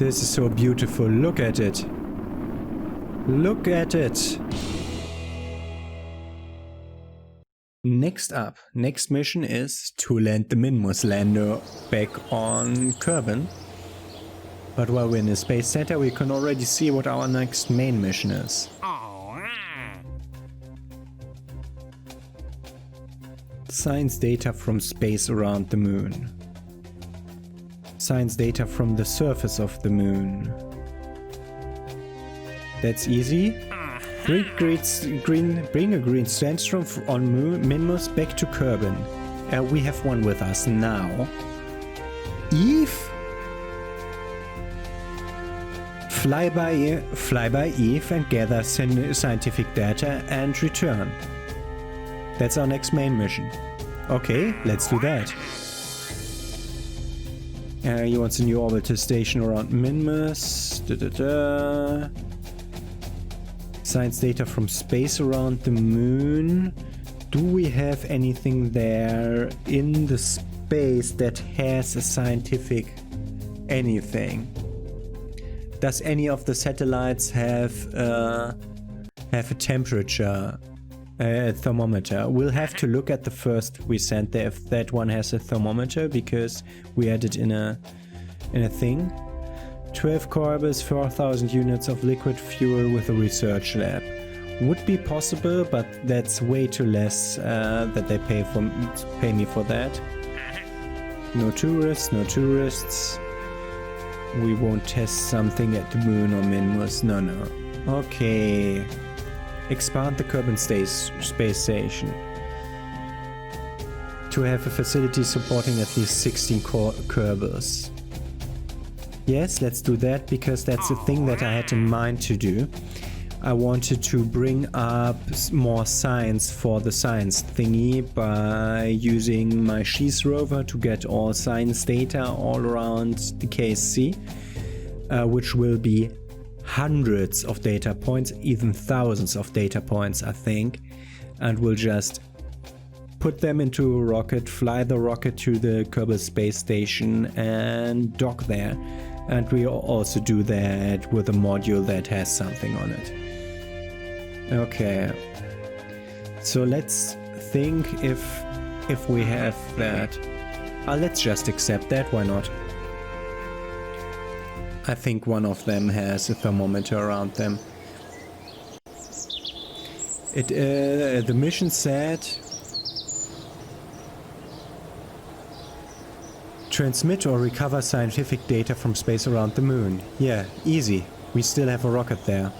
This is so beautiful. Look at it. Look at it. Next up, next mission is to land the Minmus lander back on Kerbin. But while we're in the Space Center, we can already see what our next main mission is. Science data from space around the moon. Science data from the surface of the moon. That's easy. Bring a green sandstorm on Minmus back to Kerbin. We have one with us now. Eve? Fly by Eve and gather scientific data and return. That's our next main mission. Okay, let's do that. He wants a new orbital station around Minmus. Science data from space around the moon. Do we have anything there in the space that has a scientific anything? Does any of the satellites have a temperature, a thermometer? We'll have to look at the first we sent there if that one has a thermometer, because we had it in a thing. 12 Kerbals, 4,000 units of liquid fuel with a research lab. Would be possible, but that's way too less that they pay me for that. No tourists, no tourists. We won't test something at the moon or Minmus. No, no. Okay. Expand the Kerbal Space Station to have a facility supporting at least 16 Kerbals. Yes, let's do that, because that's the thing that I had in mind to do. I wanted to bring up more science for the science thingy by using my SHIS rover to get all science data all around the KSC, which will be hundreds of data points, even thousands of data points, I think, and we'll just put them into a rocket, fly the rocket to the Kerbal Space Station and dock there. And we also do that with a module that has something on it. Okay. So let's think if we have that. Let's just accept that, why not? I think one of them has a thermometer around them. The mission said transmit or recover scientific data from space around the moon. Yeah, easy. We still have a rocket there.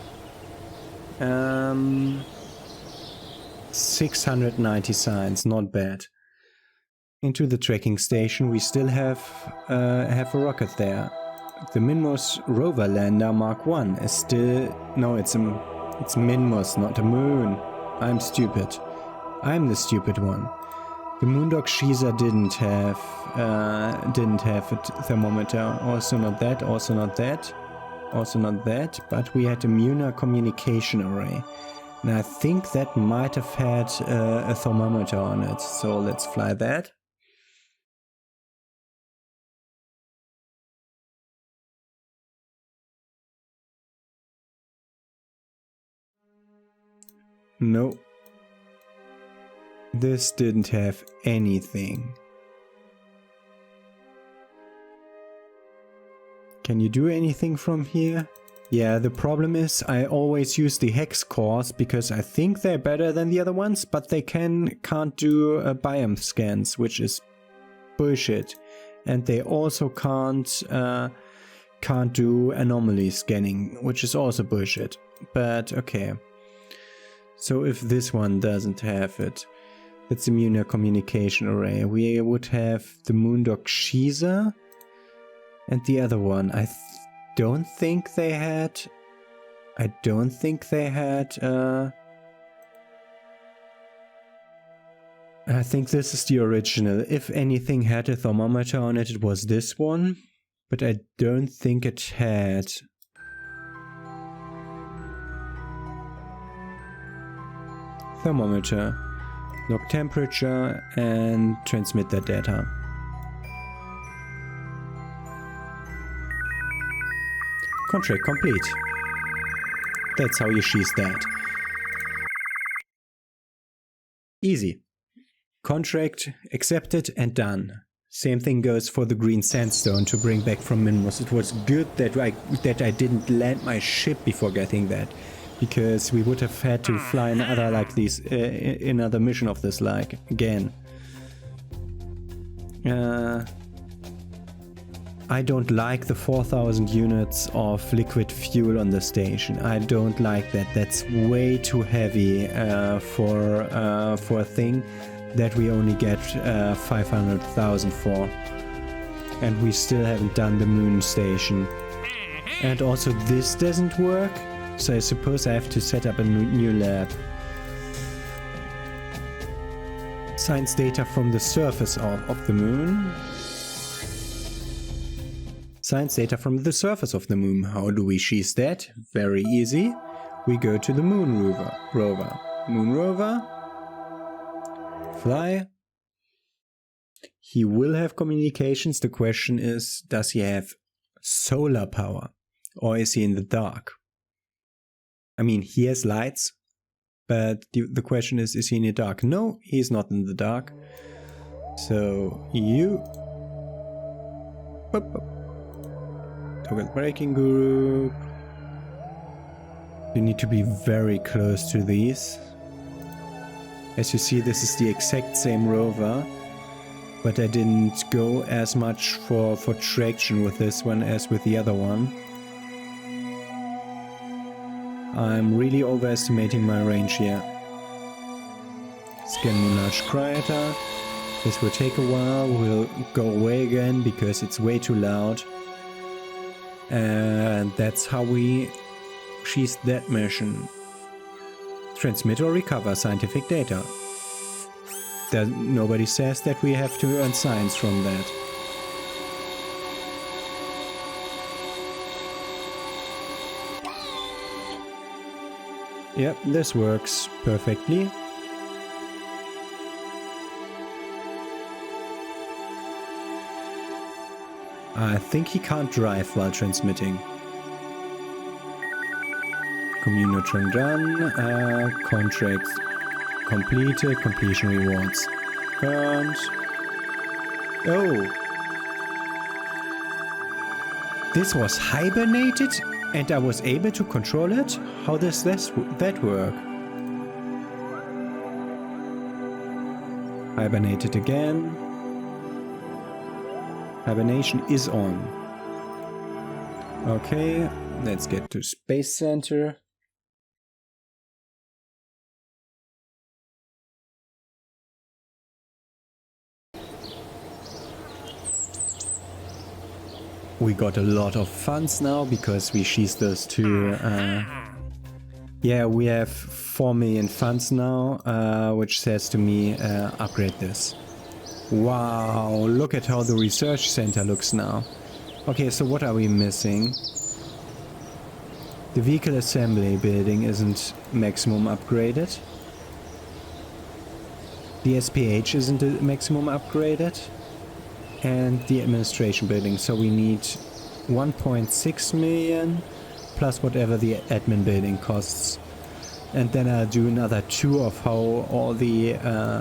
690 science, not bad. Into the tracking station, we still have a rocket there. The Minmus rover lander Mark 1 is still... No, it's Minmus, not a moon. I'm stupid. I'm the stupid one. The Moondog Shiza didn't have a thermometer. Also not that, also not that, also not that. But we had a Muna communication array. And I think that might have had a thermometer on it. So let's fly that. No. This didn't have anything. Can you do anything from here? Yeah, the problem is I always use the hex cores because I think they're better than the other ones, but they can't do biome scans, which is bullshit. And they also can't do anomaly scanning, which is also bullshit. But okay. So if this one doesn't have it, it's a Muna communication array. We would have the Moondog Shiza and the other one. I don't think they had. I think this is the original. If anything had a thermometer on it, it was this one. But I don't think it had. Thermometer. Log temperature and transmit that data. Contract complete. That's how you sheath that. Easy. Contract accepted and done. Same thing goes for the green sandstone to bring back from Minmus. It was good that I didn't land my ship before getting that, because we would have had to fly another like these another mission of this like again. I don't like the 4,000 units of liquid fuel on the station. I don't like that. That's way too heavy for a thing that we only get 500,000 for. And we still haven't done the moon station. And also this doesn't work, so I suppose I have to set up a new lab. Science data from the surface of the moon. Science data from the surface of the moon. How do we sheath that? Very easy. We go to the moon rover. Moon rover. Fly. He will have communications. The question is, does he have solar power? Or is he in the dark? I mean, he has lights, but the question is he in the dark? No, he's not in the dark. So, you... Toggle braking group. You need to be very close to these. As you see, this is the exact same rover, but I didn't go as much for traction with this one as with the other one. I'm really overestimating my range here. Scan Moon Large Crater. This will take a while, we'll go away again because it's way too loud. And that's how we sheath that mission. Transmit or recover scientific data. Nobody says that we have to earn science from that. Yep, this works perfectly. I think he can't drive while transmitting. Communotron done. Contracts completed. Completion rewards earned. Oh! This was hibernated and I was able to control it? How does that work? Hibernated again. Hibernation is on. Okay, let's get to Space Center. We got a lot of funds now because we sheathed those two. Yeah, we have 4 million funds now, which says to me, upgrade this. Wow, look at how the research center looks now. Okay, so what are we missing? The vehicle assembly building isn't maximum upgraded. The SPH isn't maximum upgraded. And the administration building, so we need 1.6 million plus whatever the admin building costs. And then I'll do another tour of how all the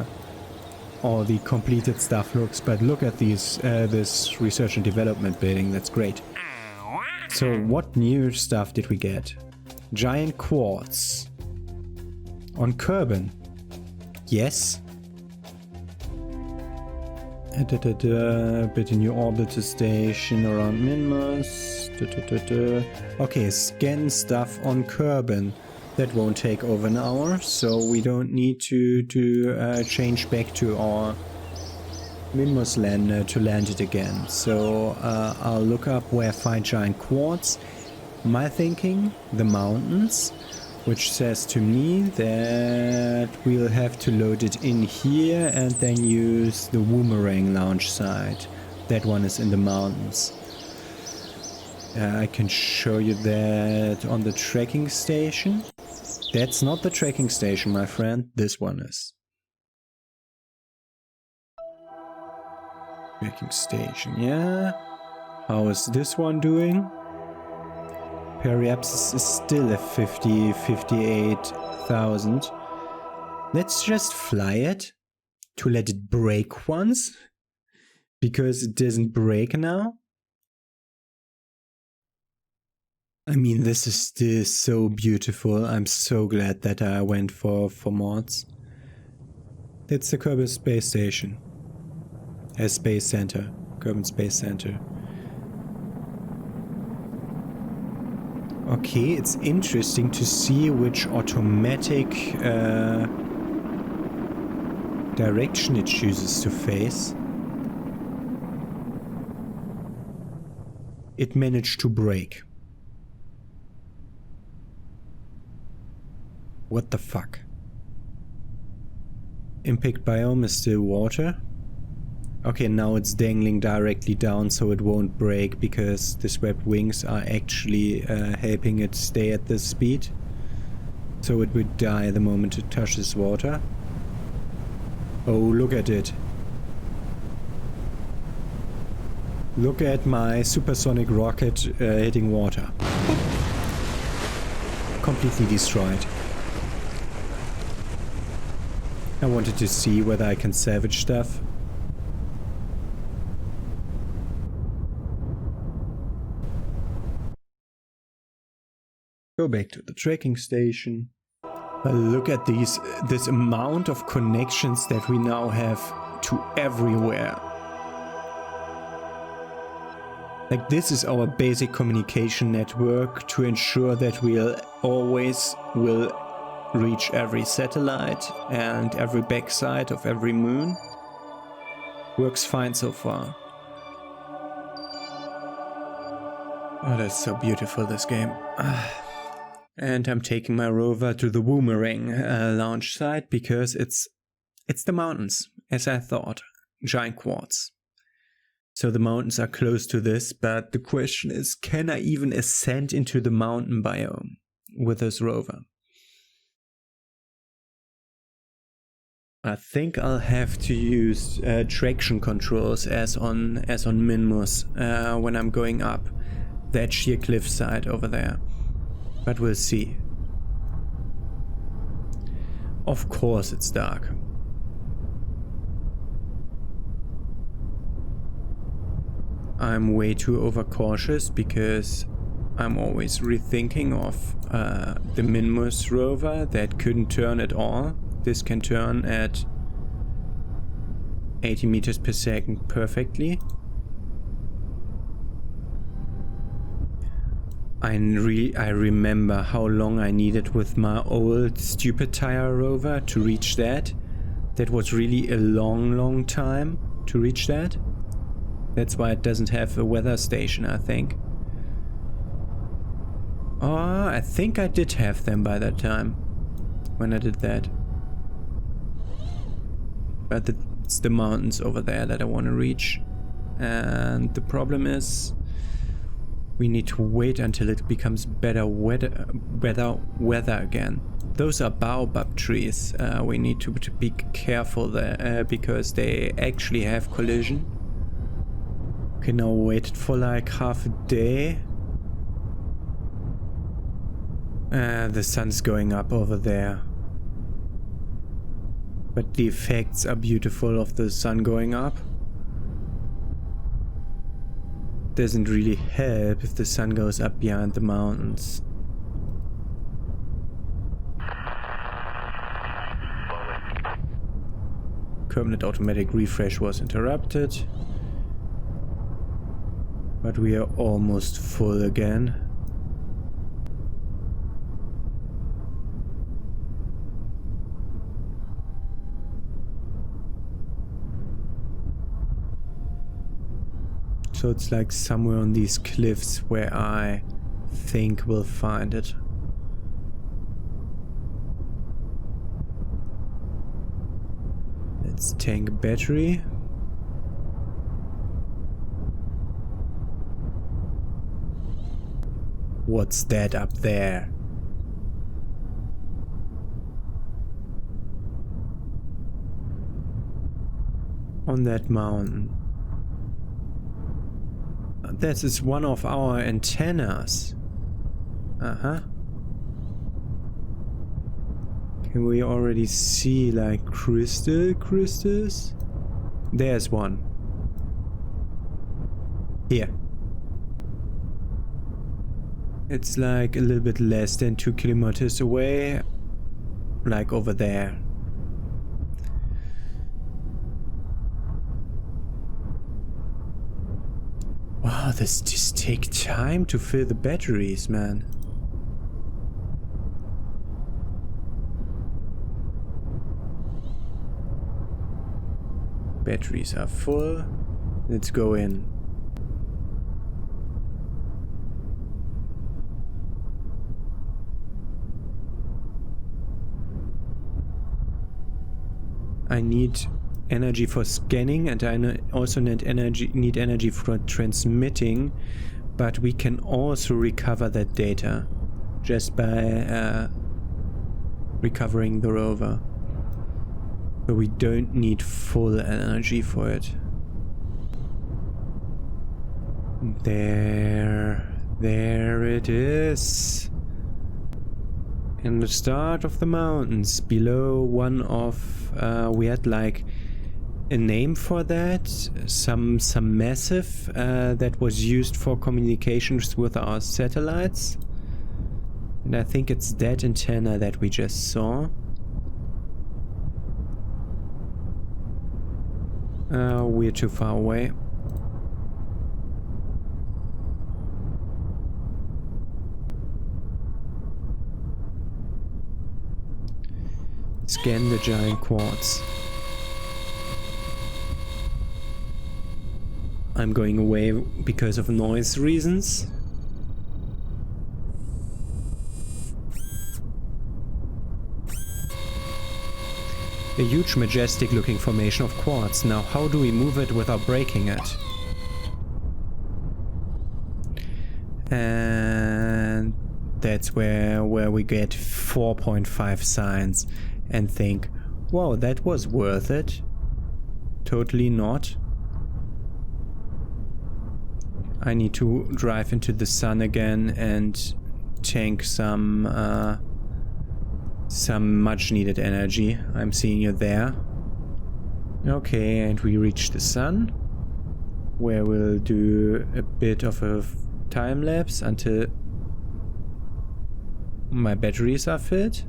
completed stuff looks. But look at these this research and development building, that's great. So what new stuff did we get? Giant quartz on Kerbin. Yes. Bit a new orbital station around Minmus. Okay, scan stuff on Kerbin. That won't take over an hour, so we don't need to change back to our Minmus lander to land it again. So I'll look up where I find giant quartz. My thinking, the mountains, which says to me that we'll have to load it in here and then use the Boomerang launch site. That one is in the mountains. I can show you that on the tracking station. That's not the tracking station, my friend. This one is. Tracking station, yeah. How is this one doing? Perhaps is still a 58,000. Let's just fly it to let it break once, because it doesn't break now. I mean, this is still so beautiful. I'm so glad that I went for mods. That's the Kerbal Space Station. Space Center. Kerbin Space Center. Okay, it's interesting to see which automatic direction it chooses to face. It managed to break. What the fuck? Impact biome is still water. Okay, now it's dangling directly down so it won't break because the swept wings are actually helping it stay at this speed. So it would die the moment it touches water. Oh, look at it. Look at my supersonic rocket hitting water. Completely destroyed. I wanted to see whether I can salvage stuff. Go back to the tracking station. Look at this amount of connections that we now have to everywhere. Like, this is our basic communication network to ensure that we'll always will reach every satellite and every backside of every moon. Works fine so far. Oh, that's so beautiful, this game. And I'm taking my rover to the Boomerang launch site because it's the mountains, as I thought. Giant quartz. So the mountains are close to this, but the question is, can I even ascend into the mountain biome with this rover? I think I'll have to use traction controls as on Minmus when I'm going up that sheer cliffside over there. But we'll see. Of course it's dark. I'm way too overcautious because I'm always rethinking of the Minmus rover that couldn't turn at all. This can turn at 80 meters per second perfectly. I remember how long I needed with my old stupid tire rover to reach that. That was really a long time to reach that. That's why it doesn't have a weather station, I think. Oh, I think I did have them by that time when I did that. But it's the mountains over there that I want to reach. And the problem is, we need to wait until it becomes better weather again. Those are baobab trees. We need to be careful there because they actually have collision. Okay, now waited for like half a day. The sun's going up over there. But the effects are beautiful of the sun going up. Doesn't really help if the sun goes up behind the mountains. Permanent automatic refresh was interrupted. But we are almost full again. So it's like somewhere on these cliffs where I think we'll find it. Let's tank a battery. What's that up there? On that mountain. This is one of our antennas. Uh-huh. Can we already see like crystals? There's one. Here. It's like a little bit less than 2 kilometers away. Like over there. Wow, this just takes time to fill the batteries, man. Batteries are full. Let's go in. I need energy for scanning, and I also need energy for transmitting, but we can also recover that data just by recovering the rover. So we don't need full energy for it. There it is. In the start of the mountains, below one of we had like a name for that, some massive that was used for communications with our satellites, and I think it's that antenna that we just saw. We're too far away. Scan the giant quartz. I'm going away because of noise reasons. A huge majestic looking formation of quartz. Now how do we move it without breaking it? And that's where we get 4.5 signs and think, wow, that was worth it. Totally not. I need to drive into the sun again and tank some much needed energy. I'm seeing you there. Okay, and we reach the sun, where we'll do a bit of a time lapse until my batteries are filled.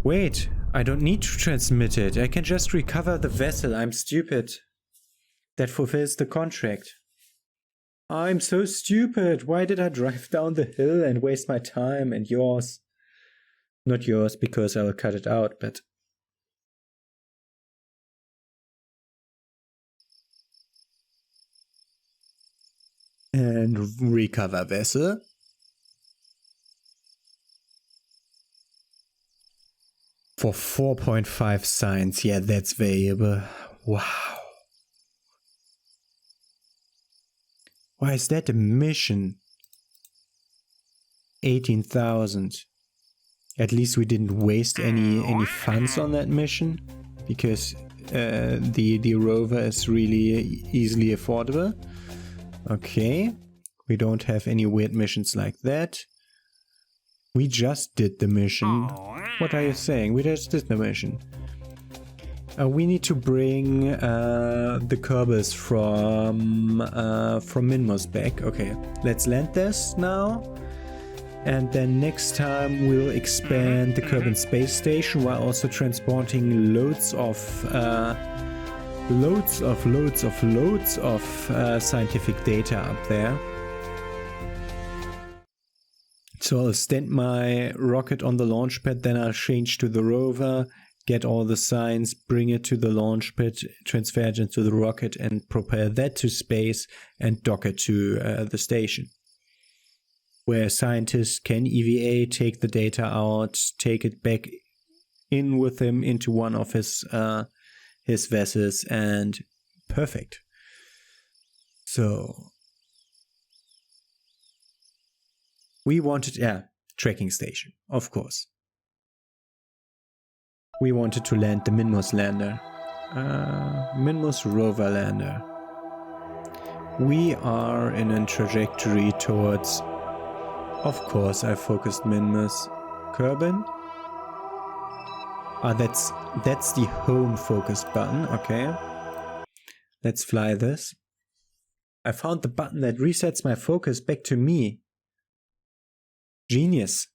Wait, I don't need to transmit it. I can just recover the vessel. I'm stupid. That fulfills the contract. I'm so stupid. Why did I drive down the hill and waste my time and yours? Not yours, because I'll cut it out, but... And recover vessel. For 4.5 signs. Yeah, that's valuable. Wow. Why is that a mission? 18,000. At least we didn't waste any funds on that mission, because the rover is really easily affordable. Okay, we don't have any weird missions like that. We just did the mission. What are you saying? We just did the mission. We need to bring the Kerbals from Minmus back. Okay, let's land this now. And then next time we'll expand the Kerbal Space Station while also transporting loads of scientific data up there. So I'll stand my rocket on the launch pad, then I'll change to the rover, get all the signs, bring it to the launch pad, transfer it into the rocket and propel that to space and dock it to the station, where scientists can EVA, take the data out, take it back in with him into one of his vessels, and perfect. So we wanted, tracking station, of course. We wanted to land the Minmus lander, Minmus rover lander. We are in a trajectory towards Of course, I focused Minmus. Kerbin. Ah, that's the home focus button. Okay. Let's fly this. I found the button that resets my focus back to me. Genius.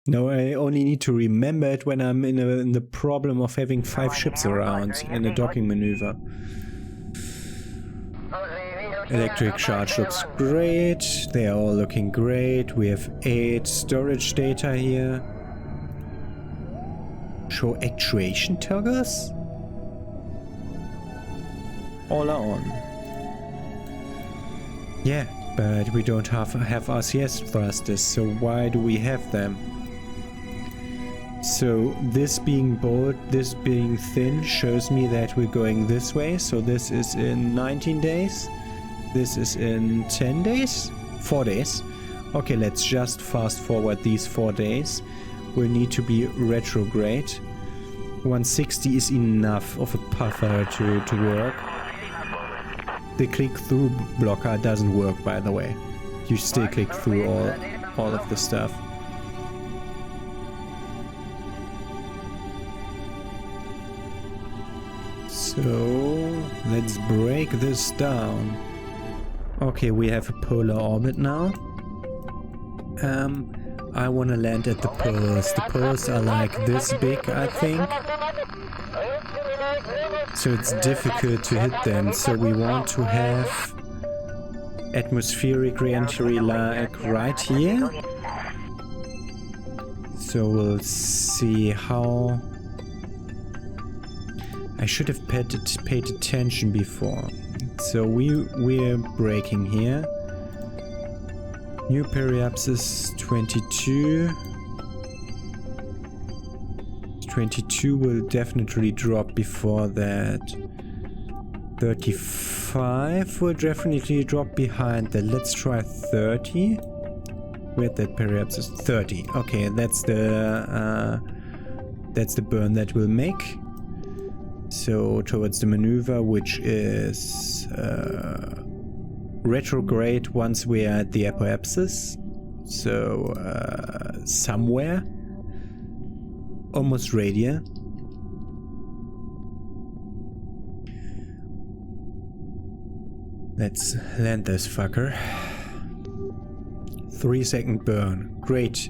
No, I only need to remember it when I'm in the problem of having 5 ships around in a docking maneuver. Electric charge looks great. They are all looking great. We have 8 storage data here. Show actuation toggles? All are on. Yeah, but we don't have RCS thrusters, so why do we have them? So this being bold, this being thin, shows me that we're going this way. So this is in 19 days. This is in 10 days? 4 days. Okay, let's just fast forward these 4 days. We'll need to be retrograde. 160 is enough of a puffer to work. The click-through blocker doesn't work, by the way. You still click through all of the stuff. So let's break this down. Okay, we have a polar orbit now. I want to land at the poles. The poles are like this big, I think. So it's difficult to hit them. So we want to have atmospheric re-entry like right here. So we'll see how... I should have paid attention before. So we're braking here. New periapsis 22. 22 will definitely drop before that. 35 will definitely drop behind that. Let's try 30. Where'd that periapsis? 30. Okay, that's the burn that we'll make. So towards the maneuver, which is retrograde once we are at the apoapsis. So somewhere almost radial. Let's land this fucker. 3-second burn. Great.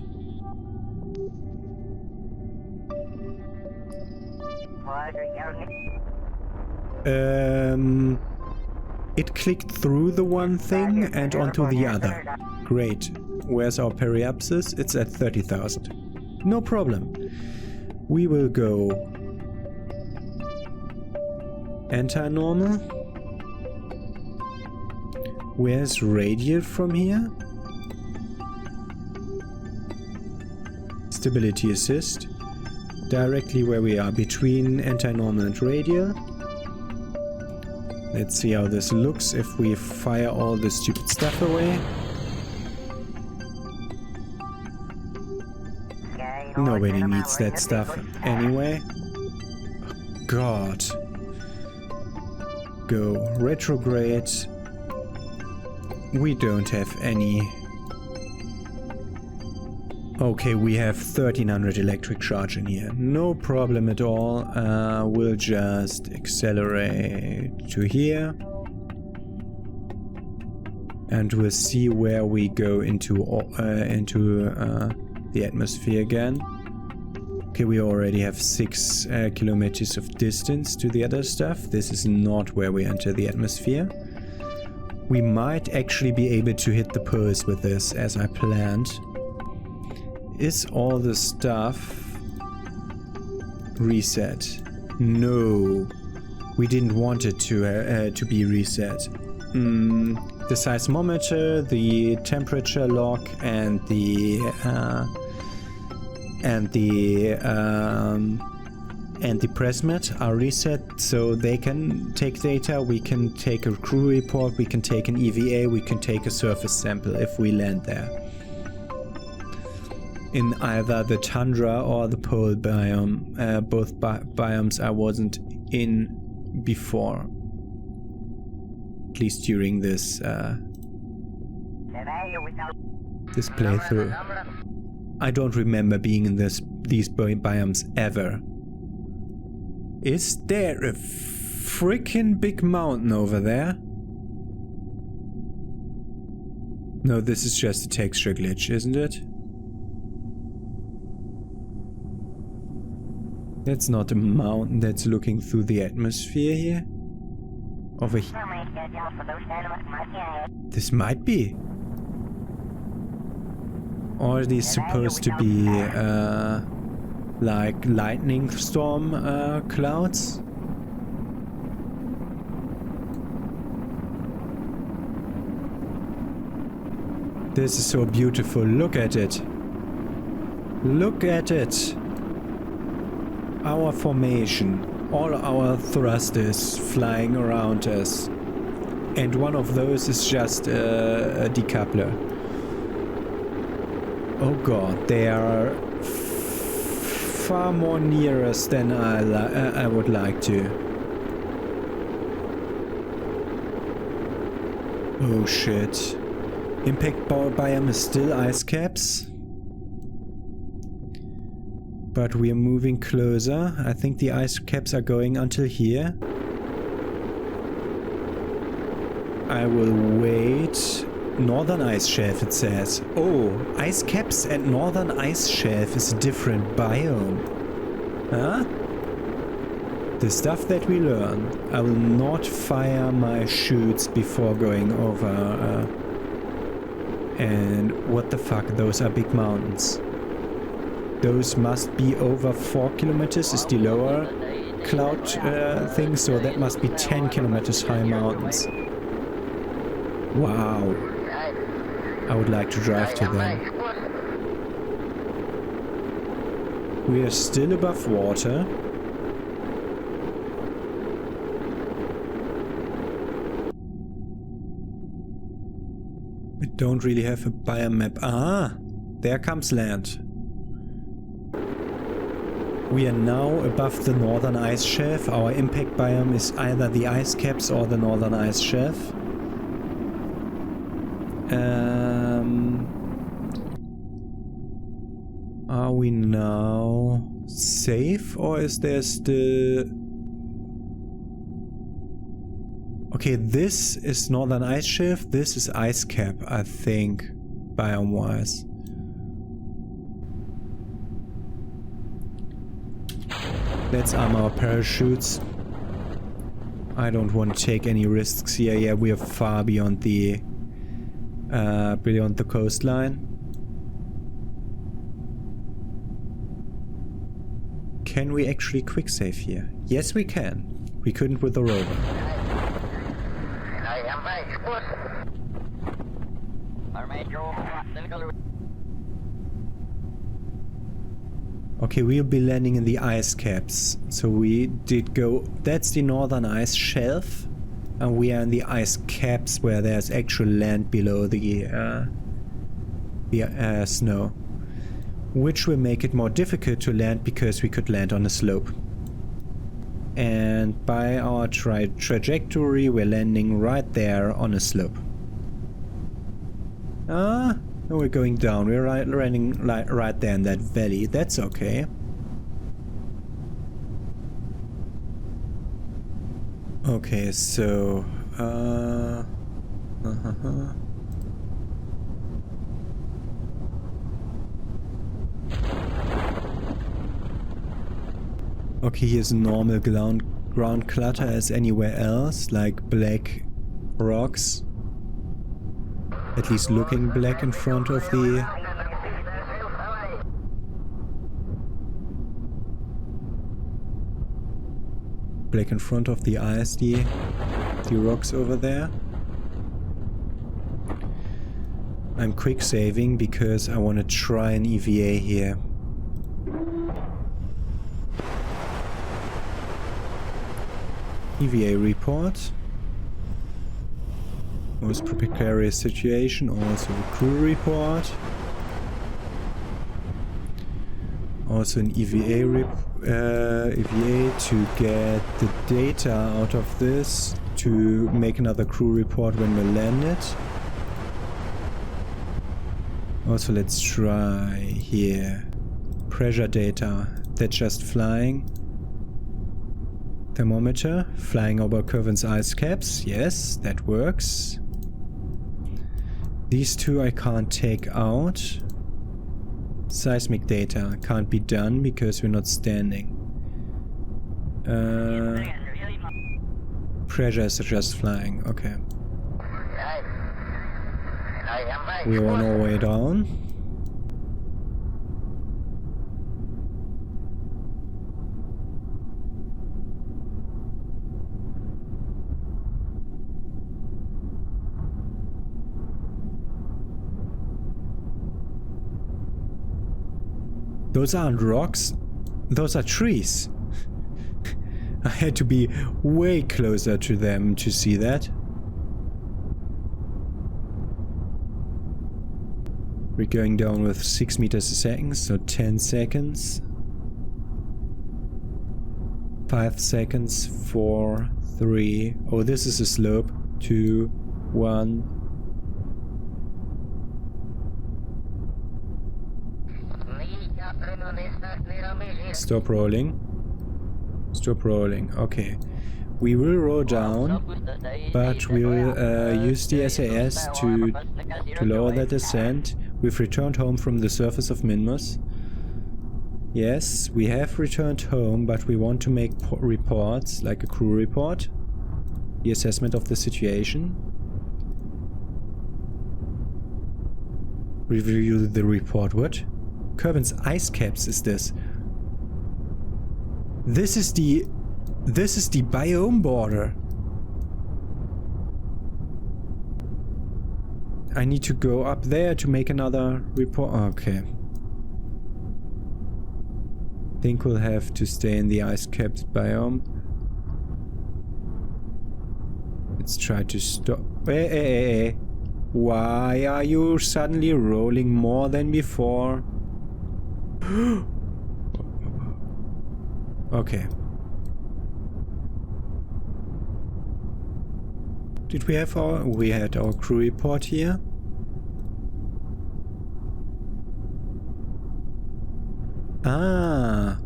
It clicked through the one thing and onto the other. Great. Where's our periapsis? It's at 30,000. No problem. We will go anti-normal. Where's radial from here? Stability assist. Directly where we are, between anti-normal and radial. Let's see how this looks if we fire all the stupid stuff away. Nobody needs that stuff anyway. God. Go retrograde. We don't have any. Okay, we have 1300 electric charge in here. No problem at all. We'll just accelerate to here. And we'll see where we go into the atmosphere again. Okay, we already have 6 kilometers of distance to the other stuff. This is not where we enter the atmosphere. We might actually be able to hit the poles with this as I planned. Is all the stuff reset? No, we didn't want it to be reset. The seismometer, the temperature lock, and the presmet are reset, so they can take data. We can take a crew report. We can take an EVA. We can take a surface sample if we land there. In either the tundra or the pole biome. Both biomes I wasn't in before. At least during this this playthrough. I don't remember being in these biomes ever. Is there a freaking big mountain over there? No, this is just a texture glitch, isn't it? That's not a mountain that's looking through the atmosphere here. Over here. This might be. Or are these supposed to be like lightning storm clouds? This is so beautiful. Look at it. Look at it. Our formation. All our thrusters flying around us. And one of those is just a decoupler. Oh god, they are far more near us than I would like to. Oh shit. Impact biome is still ice caps. But we are moving closer. I think the ice caps are going until here. I will wait. Northern ice shelf, it says. Oh, ice caps and northern ice shelf is a different biome. Huh? The stuff that we learn. I will not fire my chutes before going over. And what the fuck? Those are big mountains. Those must be over 4 kilometers is the lower cloud thing, so that must be 10 kilometers high mountains. Wow. I would like to drive to them. We are still above water. We don't really have a biome map. Ah, there comes land. We are now above the northern ice shelf. Our impact biome is either the ice caps or the northern ice shelf. Are we now safe, or is there still... Okay, this is northern ice shelf, this is ice cap, I think, biome-wise. Let's arm our parachutes. I don't want to take any risks here. Yeah, we are far beyond the coastline. Can we actually quick save here? Yes, we can. We couldn't with the rover. Okay, we'll be landing in the ice caps. So we did go... That's the northern ice shelf. And we are in the ice caps where there's actual land below the snow. Which will make it more difficult to land because we could land on a slope. And by our trajectory we're landing right there on a slope. Ah, no, we're going down. We're landing right there in that valley. That's okay. Okay, so... Okay, here's normal ground clutter as anywhere else, like black rocks. At least looking black in front of the... Black in front of the ice, the rocks over there. I'm quick saving because I want to try an EVA here. EVA report. Most precarious situation, also a crew report. Also an EVA to get the data out of this to make another crew report when we land it. Also, let's try here. Pressure data. That's just flying. Thermometer. Flying over Kerbin's ice caps. Yes, that works. These two I can't take out. Seismic data can't be done because we're not standing. Pressure is just flying. Okay. We're on our way down. Those aren't rocks, those are trees. I had to be way closer to them to see that. We're going down with 6 meters a second, so 10 seconds. 5 seconds, 4, 3. Oh, this is a slope. 2, 1. Stop rolling. Stop rolling. Okay. We will roll down, but we'll use the SAS to lower that descent. We've returned home from the surface of Minmus. Yes, we have returned home, but we want to make reports, like a crew report. The assessment of the situation. Review the report. What? Kerbin's ice caps is this? This is the biome border. I need to go up there to make another report. Okay. Think we'll have to stay in the ice capped biome. Let's try to stop. Hey. Why are you suddenly rolling more than before? Okay. Did we have our... We had our crew report here. Ah.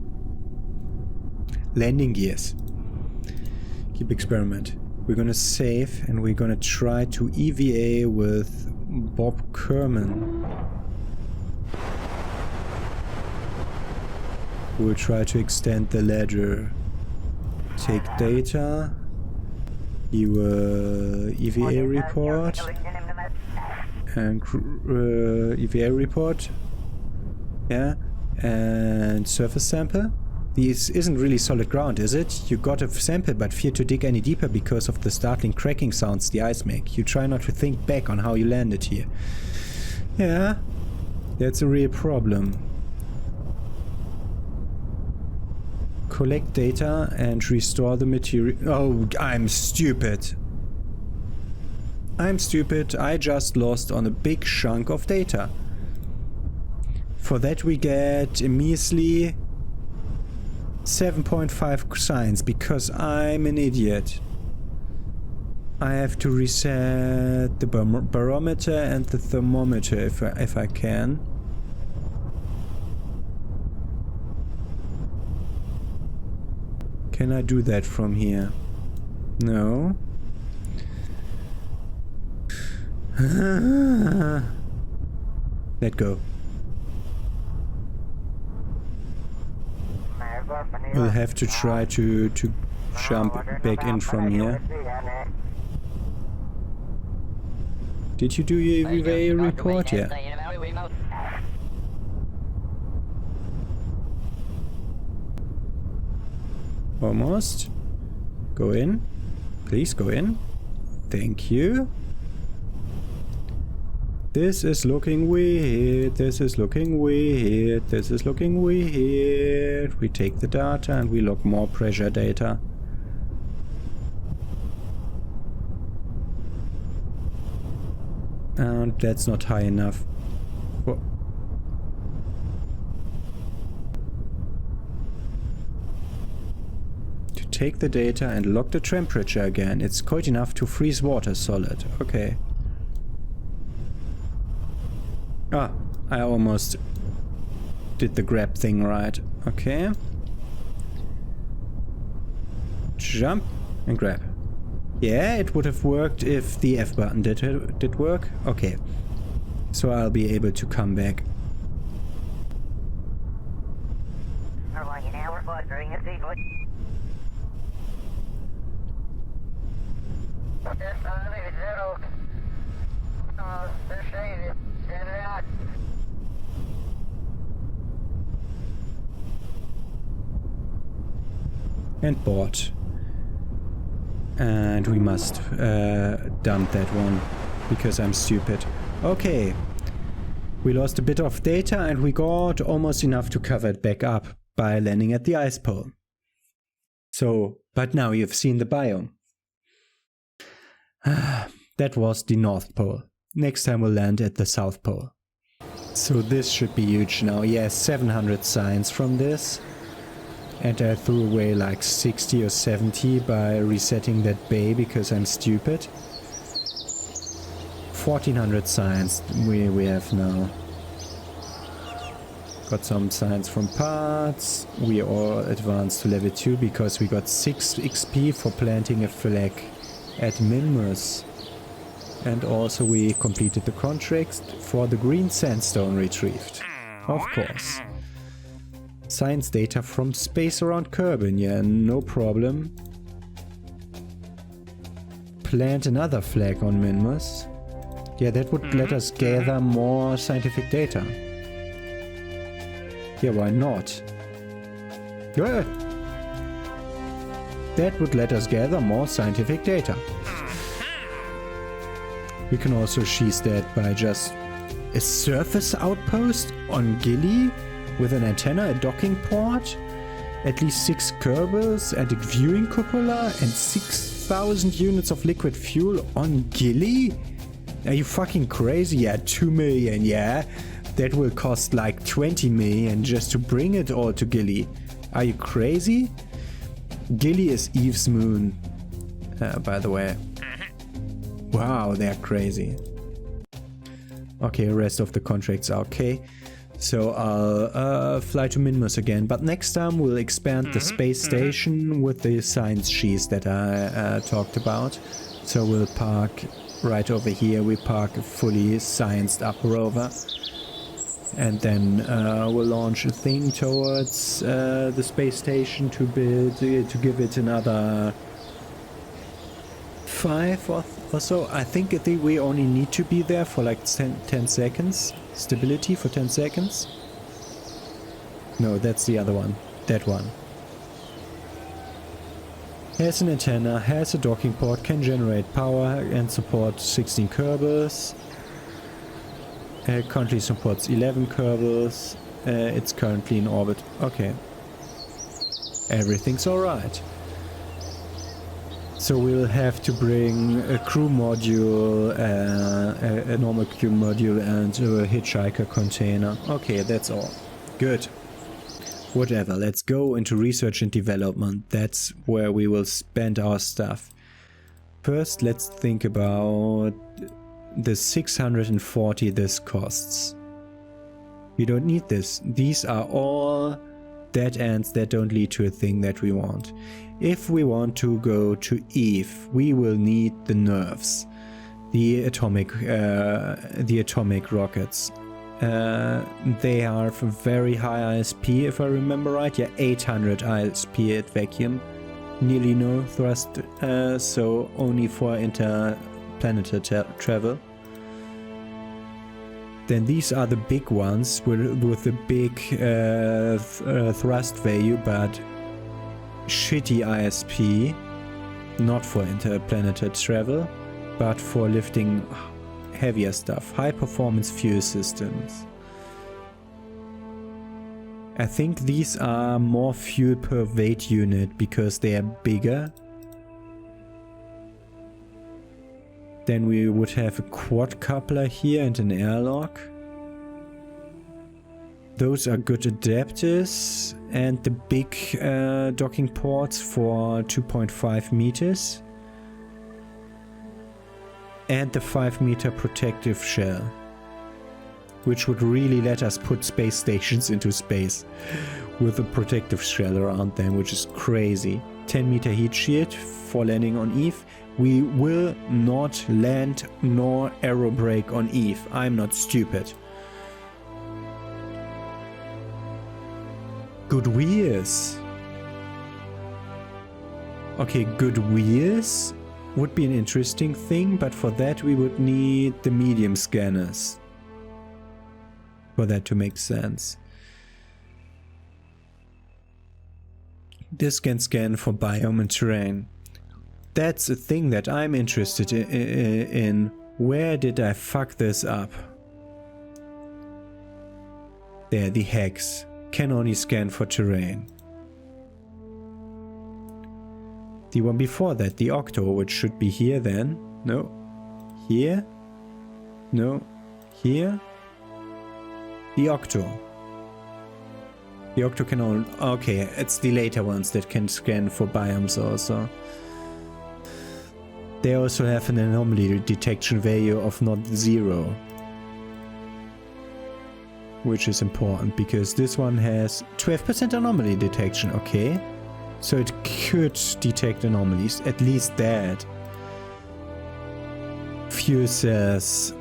Landing gears. Keep experiment. We're gonna save and we're gonna try to EVA with Bob Kerman. We'll try to extend the ladder. Take data. EVA report. And EVA report. Yeah. And surface sample. This isn't really solid ground, is it? You got a sample but fear to dig any deeper because of the startling cracking sounds the ice make. You try not to think back on how you landed here. Yeah. That's a real problem. Collect data and restore the material. Oh, I'm stupid. I'm stupid. I just lost on a big chunk of data. For that we get a measly 7.5 science because I'm an idiot. I have to reset the barometer and the thermometer if I can. Can I do that from here? No. Let go. We'll have to try to jump back in from here. Did you do your EVA report yet? Almost. Go in. Please go in. Thank you. This is looking weird. This is looking weird. This is looking weird. We take the data and we log more pressure data. And that's not high enough. Whoa. To take the data and log the temperature again. It's cold enough to freeze water solid. Okay. Ah, I almost did the grab thing right. Okay. Jump and grab. Yeah, it would have worked if the F button did work. Okay. So I'll be able to come back. And board. And we must dump that one because I'm stupid. Okay. We lost a bit of data and we got almost enough to cover it back up by landing at the ice pole. So, but now you've seen the biome. That was the North Pole. Next time we'll land at the South Pole. So this should be huge now. Yes, 700 signs from this. And I threw away like 60 or 70 by resetting that bay because I'm stupid. 1400 signs we have now. Got some signs from parts. We all advanced to level 2 because we got 6 XP for planting a flag at Minmus. And also we completed the contract for the green sandstone retrieved. Of course. Science data from space around Kerbin, yeah, no problem. Plant another flag on Minmus. Yeah, that would let us gather more scientific data. Yeah, why not? Yeah. That would let us gather more scientific data. We can also sheath that by just a surface outpost on Gilly with an antenna, a docking port, at least 6 Kerbals and a viewing cupola and 6,000 units of liquid fuel on Gilly? Are you fucking crazy? Yeah, 2 million, yeah. That will cost like 20 million just to bring it all to Gilly. Are you crazy? Gilly is Eve's moon, by the way. Wow, they're crazy. Okay, rest of the contracts are okay. So I'll fly to Minmus again, but next time we'll expand the space station with the science sheaths that I talked about. So we'll park right over here. We park a fully scienced up rover. And then we'll launch a thing towards the space station to give it another 5 or so. I think we only need to be there for like 10 seconds. Stability for 10 seconds. No, that's the other one. That one. Has an antenna, has a docking port, can generate power and support 16 Kerbals. Currently supports 11 Kerbals. It's currently in orbit. Okay. Everything's alright. So we'll have to bring a crew module, a normal crew module and a hitchhiker container. Okay, that's all. Good. Whatever, let's go into research and development. That's where we will spend our stuff. First, let's think about the 640 this costs. We don't need this. These are all dead ends that don't lead to a thing that we want. If we want to go to Eve, we will need the nerves, the atomic rockets. They are for very high ISP, if I remember right. Yeah, 800 ISP at vacuum, nearly no thrust, so only for interplanetary travel. Then these are the big ones with the big thrust value, but shitty ISP, not for interplanetary travel, but for lifting heavier stuff, high performance fuel systems. I think these are more fuel per weight unit because they are bigger. Then we would have a quadcoupler here and an airlock. Those are good adapters, and the big docking ports for 2.5 meters. And the 5 meter protective shell. which would really let us put space stations into space with a protective shell around them, which is crazy. 10-meter heat shield for landing on Eve. We will not land nor aerobrake on Eve. I'm not stupid. Good wheels. Okay, good wheels would be an interesting thing, but for that we would need the medium scanners. For that to make sense. This can scan for biome and terrain. That's a thing that I'm interested in. Where did I fuck this up? There, the hex. Can only scan for terrain. The one before that, the Octo, which should be here then. No. Here. No. Here. The Octo. The Octo can only... Okay, it's the later ones that can scan for biomes also. They also have an anomaly detection value of not 0. Which is important, because this one has 12% anomaly detection, okay. So it could detect anomalies, at least that. Fuel cells.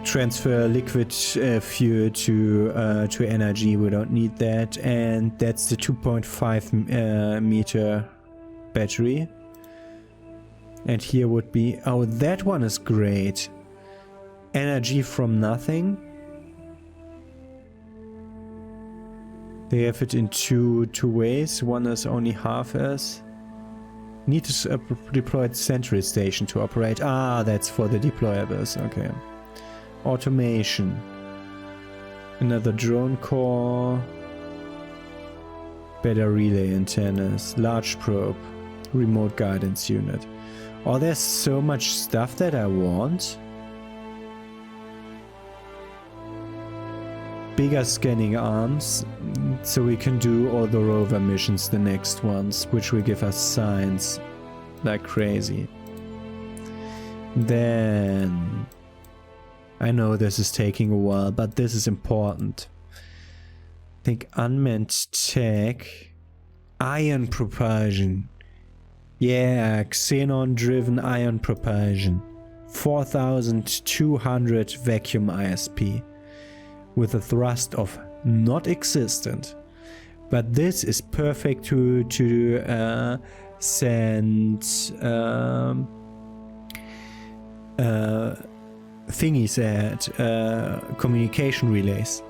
Transfer liquid fuel to energy, we don't need that. And that's the 2.5 meter battery. And here would be... Oh, that one is great. Energy from nothing. They have it in two ways. One is only half as. Need to deploy the central station to operate. Ah, that's for the deployables. Okay. Automation. Another drone core. Better relay antennas. Large probe. Remote guidance unit. Oh, there's so much stuff that I want. Bigger scanning arms, so we can do all the rover missions, the next ones, which will give us science like crazy. Then, I know this is taking a while, but this is important. I think unmanned tech, ion propulsion. Yeah, xenon-driven ion propulsion. 4200 vacuum ISP. With a thrust of not existent. But this is perfect to send thingies at communication relays.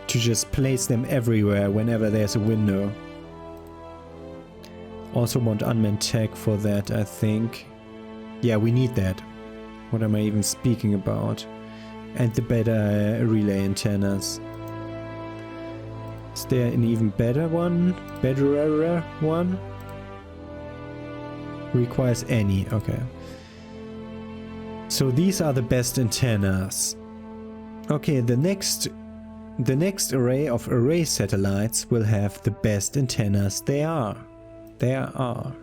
To just place them everywhere whenever there's a window. Also want unmanned tech for that, I think. Yeah, we need that. What am I even speaking about? And the better relay antennas. Is there an even better one? Betterer one? Requires any, okay. So these are the best antennas. Okay, the next array of array satellites will have the best antennas. There are the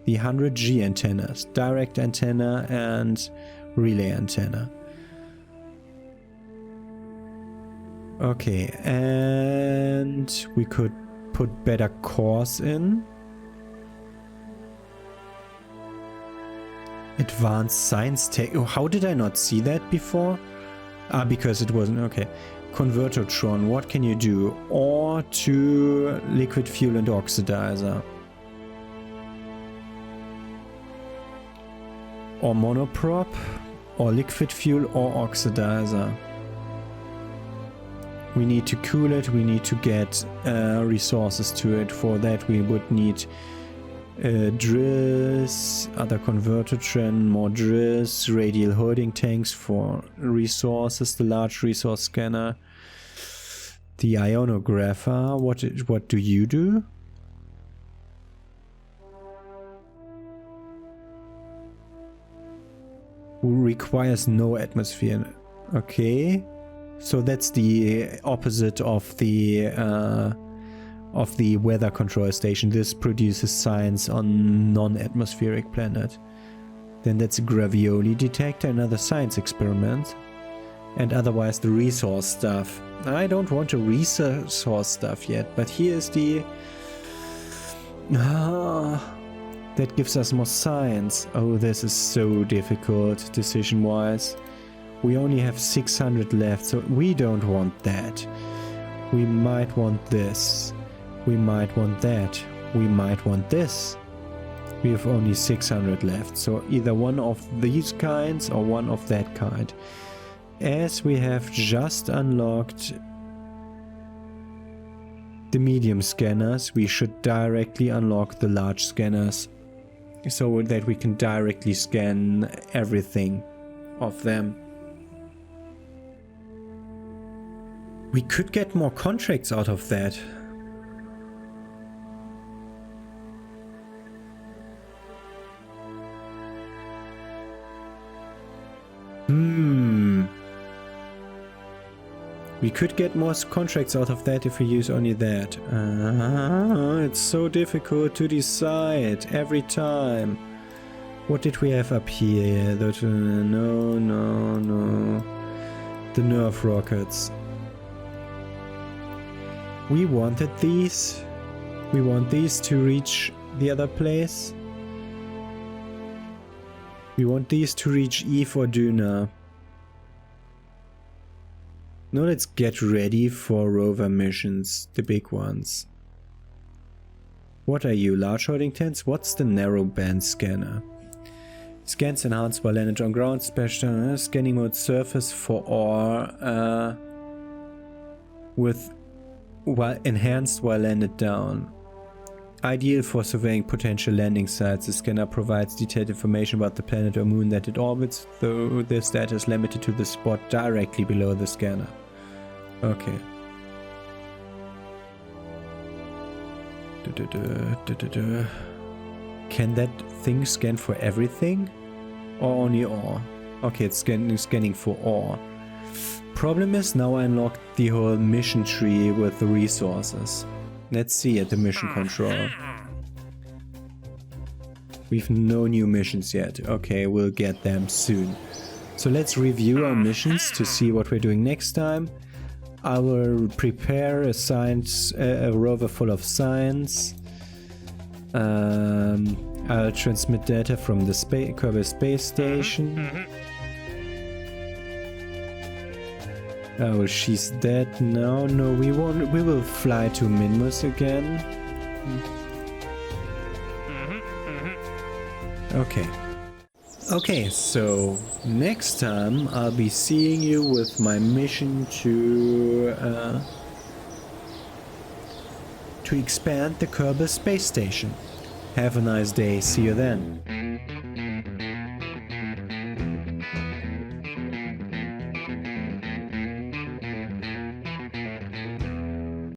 100G antennas, direct antenna and relay antenna. Okay, and we could put better cores in. Advanced science tech. Oh, how did I not see that before? Ah, because it wasn't. Okay. Convertotron, what can you do? Or to liquid fuel and oxidizer. Or monoprop, or liquid fuel, or oxidizer. We need to cool it, we need to get resources to it. For that we would need drills, other convertotron, more drills, radial holding tanks for resources, the large resource scanner, the ionographer. What do you do? Requires no atmosphere. Okay. So that's the opposite of the weather control station. This produces science on non-atmospheric planet. Then that's a gravioli detector, another science experiment. And otherwise the resource stuff. I don't want the resource stuff yet, but here's the... that gives us more science. Oh, this is so difficult decision-wise. We only have 600 left, so we don't want that. We might want this. We might want that. We might want this. We have only 600 left, so either one of these kinds or one of that kind. As we have just unlocked the medium scanners, we should directly unlock the large scanners so that we can directly scan everything of them. We could get more contracts out of that. We could get more contracts out of that if we use only that. It's so difficult to decide every time. What did we have up here? No. The nerve rockets. We wanted these. We want these to reach the other place. We want these to reach Eve or Duna. Now let's get ready for rover missions, the big ones. What are you, large holding tents? What's the narrow band scanner? Scans enhanced while landed on ground, special scanning mode surface for ore while enhanced while landed down. Ideal for surveying potential landing sites, the scanner provides detailed information about the planet or moon that it orbits, though this data is limited to the spot directly below the scanner. Okay. Can that thing scan for everything? Or only ore? Okay, it's scanning for ore. Problem is, now I unlocked the whole mission tree with the resources. Let's see at the mission control. We've no new missions yet. Okay, we'll get them soon. So let's review our missions to see what we're doing next time. I will prepare a rover full of science. I'll transmit data from the Kerbal Space Station. Oh, she's dead now. No, we won't. We will fly to Minmus again. Okay. Okay, so next time I'll be seeing you with my mission to expand the Kerbal Space Station. Have a nice day. See you then.